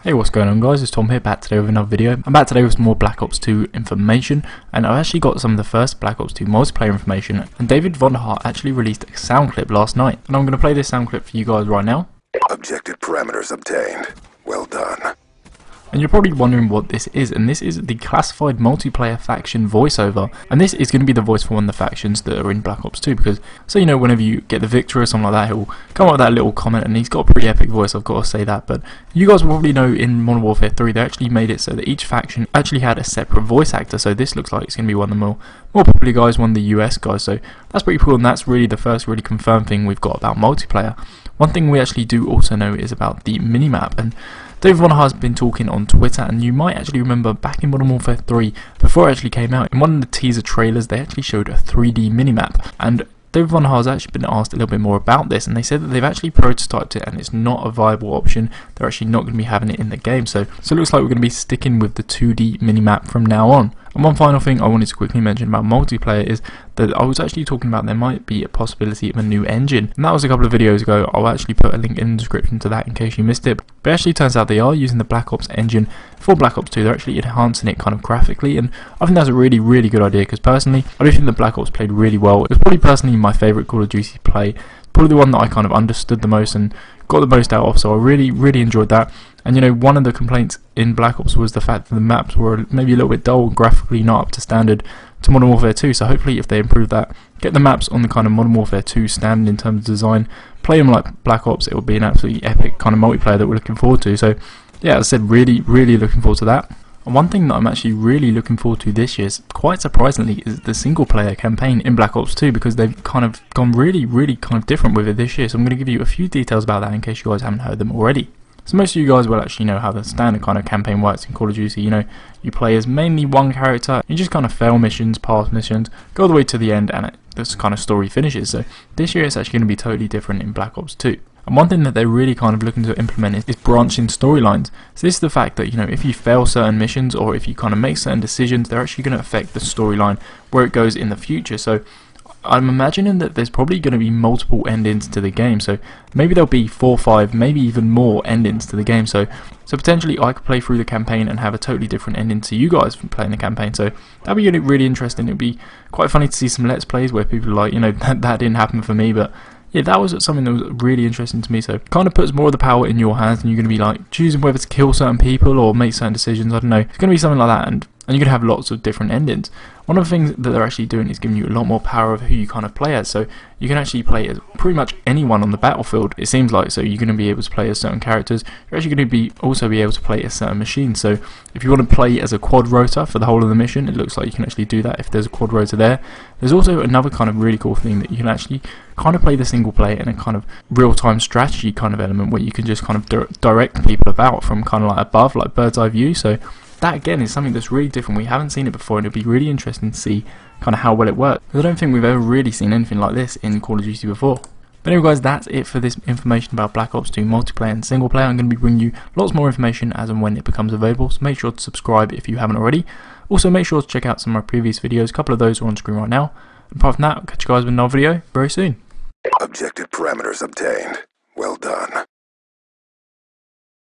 Hey, what's going on guys, it's Tom here, back today with another video. I'm back today with some more Black Ops 2 information, and I've actually got some of the first Black Ops 2 multiplayer information, and David Von Hart actually released a sound clip last night, and I'm going to play this sound clip for you guys right now. Objective parameters obtained. Well done. And you're probably wondering what this is, and this is the classified multiplayer faction voiceover, and this is going to be the voice for one of the factions that are in Black Ops 2, because, so you know, whenever you get the victory or something like that, he'll come up with that little comment, and he's got a pretty epic voice, I've got to say that. But you guys will probably know in Modern Warfare 3 they actually made it so that each faction actually had a separate voice actor, so this looks like it's going to be one of the more popular guys, one of the US guys, so that's pretty cool, and that's really the first really confirmed thing we've got about multiplayer. One thing we actually do also know is about the minimap, and David Von Hart has been talking on Twitter, and you might actually remember back in Modern Warfare 3, before it actually came out, in one of the teaser trailers they actually showed a 3D minimap, and David Von Hart has actually been asked a little bit more about this, and they said that they've actually prototyped it and it's not a viable option. They're actually not going to be having it in the game, so it looks like we're going to be sticking with the 2D minimap from now on. And one final thing I wanted to quickly mention about multiplayer is that I was actually talking about there might be a possibility of a new engine, and that was a couple of videos ago. I'll actually put a link in the description to that in case you missed it. But it actually turns out they are using the Black Ops engine for Black Ops 2. They're actually enhancing it kind of graphically, and I think that's a really good idea, because personally I do think the Black Ops played really well. It was probably personally my favourite Call of Duty to play, probably the one that I kind of understood the most and got the most out of, so I really enjoyed that. And you know, one of the complaints in Black Ops was the fact that the maps were maybe a little bit dull and graphically not up to standard to Modern Warfare 2, so hopefully if they improve that, get the maps on the kind of Modern Warfare 2 standard in terms of design, play them like Black Ops, it will be an absolutely epic kind of multiplayer that we're looking forward to. So yeah, as I said, really looking forward to that. And one thing that I'm actually really looking forward to this year, quite surprisingly, is the single player campaign in Black Ops 2, because they've kind of gone really kind of different with it this year. So I'm going to give you a few details about that in case you guys haven't heard them already. So most of you guys will actually know how the standard kind of campaign works in Call of Duty. You know, you play as mainly one character, you just kind of fail missions, pass missions, go all the way to the end, and this kind of story finishes. So this year it's actually going to be totally different in Black Ops 2. And one thing that they're really kind of looking to implement is branching storylines. So this is the fact that, you know, if you fail certain missions or if you kind of make certain decisions, they're actually going to affect the storyline where it goes in the future. So I'm imagining that there's probably going to be multiple endings to the game, so maybe there'll be 4 or 5, maybe even more endings to the game, so potentially I could play through the campaign and have a totally different ending to you guys from playing the campaign. So that'd be really interesting. It'd be quite funny to see some Let's Plays where people are like, you know, that didn't happen for me, but yeah, that was something that was really interesting to me. So it kind of puts more of the power in your hands, and you're going to be like choosing whether to kill certain people or make certain decisions. I don't know, it's going to be something like that, and you're going to have lots of different endings. One of the things that they're actually doing is giving you a lot more power of who you kind of play as, so you can actually play as pretty much anyone on the battlefield, it seems like. So you're going to be able to play as certain characters, you're actually going to also be able to play as certain machines. So if you want to play as a quad rotor for the whole of the mission, it looks like you can actually do that if there's a quad rotor there. There's also another kind of really cool thing that you can actually kind of play the single player in a kind of real-time strategy kind of element, where you can just kind of direct people about from kind of like above, like bird's eye view. So that again is something that's really different. We haven't seen it before, and it'll be really interesting to see kind of how well it works, because I don't think we've ever really seen anything like this in Call of Duty before. But anyway guys, that's it for this information about Black Ops 2 multiplayer and single player. I'm going to be bringing you lots more information as and when it becomes available, so make sure to subscribe if you haven't already. Also make sure to check out some of my previous videos, a couple of those are on screen right now. Apart from that, I'll catch you guys with another video very soon. Objective parameters obtained. Well done.